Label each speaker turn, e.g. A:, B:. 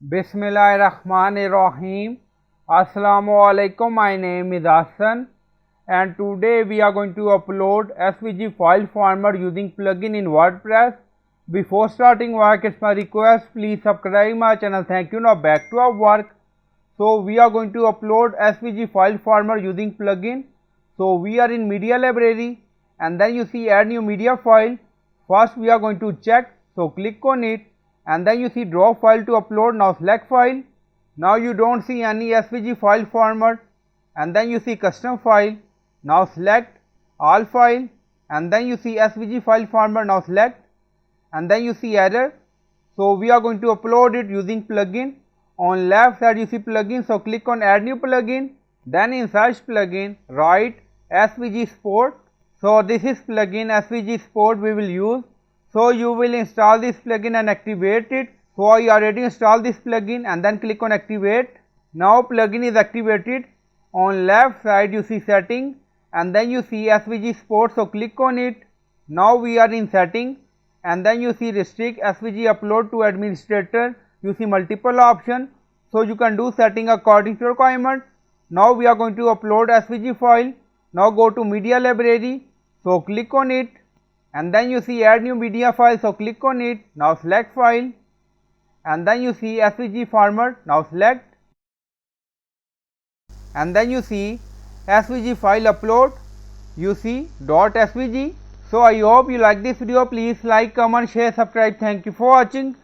A: Bismillahirrahmanirrahim. Assalamu alaikum. My name is Hassan and today we are going to upload SVG file format using plugin in WordPress. Before starting work, it's my request, please subscribe my channel. Thank you. Now back to our work. So we are going to upload SVG file format using plugin. So we are in media library and then you see add new media file. First we are going to check, so click on it and then you see draw file to upload. Now select file. Now you don't see any SVG file format and then you see custom file. Now select all file and then you see SVG file format. Now select and then you see error. So we are going to upload it using plugin. On left side you see plugin, so click on add new plugin. Then in search plugin write SVG Sport. So this is plugin SVG Sport we will use. So you will install this plugin and activate it. So I already installed this plugin and then click on activate. Now plugin is activated. On left side you see setting and then you see SVG Sport, so click on it. Now we are in setting and then you see restrict SVG upload to administrator. You see multiple options, so you can do setting according to your requirement. Now we are going to upload SVG file. Now go to media library, so click on it and then you see add new media file, so click on it. Now select file and then you see SVG format. Now select and then you see SVG file upload. You see .svg. So I hope you like this video. Please like, comment, share, subscribe. Thank you for watching.